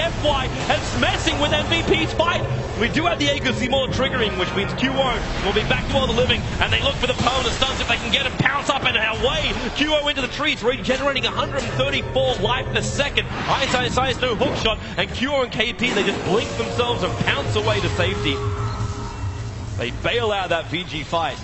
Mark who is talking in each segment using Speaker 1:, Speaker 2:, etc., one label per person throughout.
Speaker 1: Firefly, and it's messing with MVP's fight. We do have the Aegis more triggering, which means QO will be back to all the living, and they look for the permanent stuns if they can get him, pounce up and away. QO into the trees, regenerating 134 life per second. Ice, no hook shot, and QO and KP, they just blink themselves and pounce away to safety. They bail out that VG fight.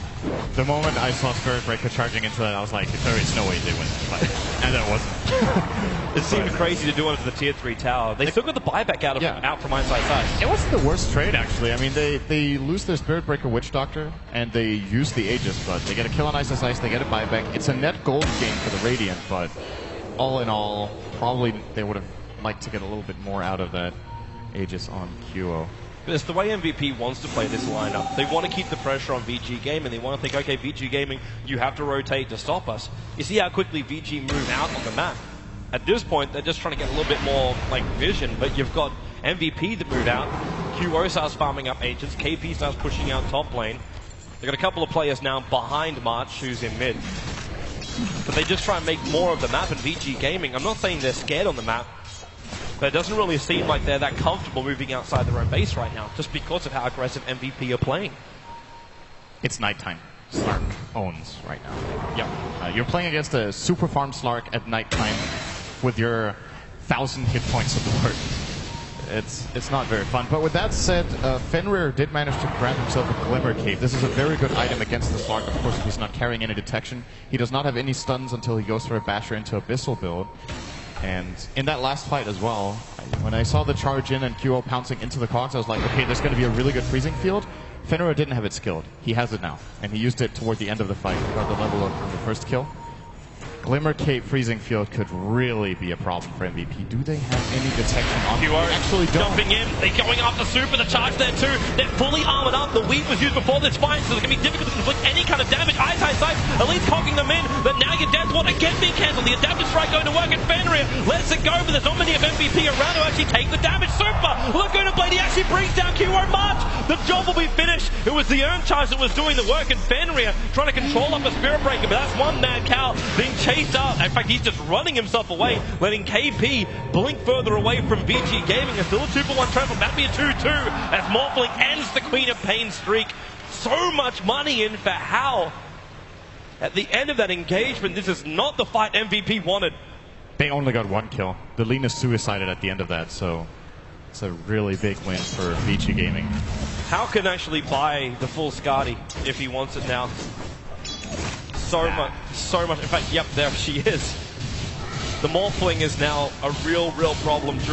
Speaker 2: The moment I saw Spirit Breaker charging into that, I was like, there is no way they win this fight. And there wasn't.
Speaker 1: It seemed crazy to do it to the tier 3 tower. They still got the buyback out from Ice.
Speaker 2: It wasn't the worst trade, actually. I mean, they lose their Spirit Breaker Witch Doctor, and they use the Aegis, but they get a kill on Ice, they get a buyback. It's a net gold game for the Radiant, but all in all, probably they would have liked to get a little bit more out of that Aegis on QO.
Speaker 1: But it's the way MVP wants to play this lineup. They want to keep the pressure on VG Gaming. They want to think, okay, VG Gaming, you have to rotate to stop us. You see how quickly VG move out on the map. At this point, they're just trying to get a little bit more like vision, but you've got MVP that move out. QO starts farming up agents. KP starts pushing out top lane. They've got a couple of players now behind March, who's in mid. But they just try and make more of the map, and VG Gaming, I'm not saying they're scared on the map, but it doesn't really seem like they're that comfortable moving outside their own base right now, just because of how aggressive MVP are playing.
Speaker 2: It's nighttime. Slark owns right now. Yep. You're playing against a super farm Slark at nighttime with your 1,000 hit points support. It's not very fun. But with that said, Fenrir did manage to grab himself a Glimmer Cape. This is a very good item against the Slark. Of course, he's not carrying any detection. He does not have any stuns until he goes for a Basher into Abyssal build. And in that last fight as well, when I saw the charge in and QO pouncing into the cogs, I was like, okay, there's going to be a really good freezing field. Fenrir didn't have it skilled. He has it now, and he used it toward the end of the fight, got the level up from the first kill. Glimmer Cape freezing field could really be a problem for MVP. Do they have any detection on
Speaker 1: QO
Speaker 2: actually don't.
Speaker 1: Jumping in, they're going after Super, the charge there too. They're fully armored up. The weave was used before this fight, so it's going to be difficult to inflict any kind of damage. Ice, at least cocking them in, but now your death ward again being cancelled. The adaptive strike going to work, and Fenrir lets it go, but there's not many of MVP around to actually take the damage. Super, look at Blade, he actually brings down QO March. The job will be finished. It was the Urn Charge that was doing the work, and Fenrir trying to control up a Spirit Breaker, but that's one mad cow being chased out. In fact, he's just running himself away, letting KP blink further away from VG Gaming. And still a 2-for-1 transfer, that'd be a 2-2 as Morphling ends the Queen of Pain streak. So much money in for Hal. At the end of that engagement, this is not the fight MVP wanted.
Speaker 2: They only got one kill. The Lina suicided at the end of that, so it's a really big win for VG Gaming.
Speaker 1: Hal can actually buy the full Skadi if he wants it now. So much. In fact, yep, there she is. The Morphling is now a real problem during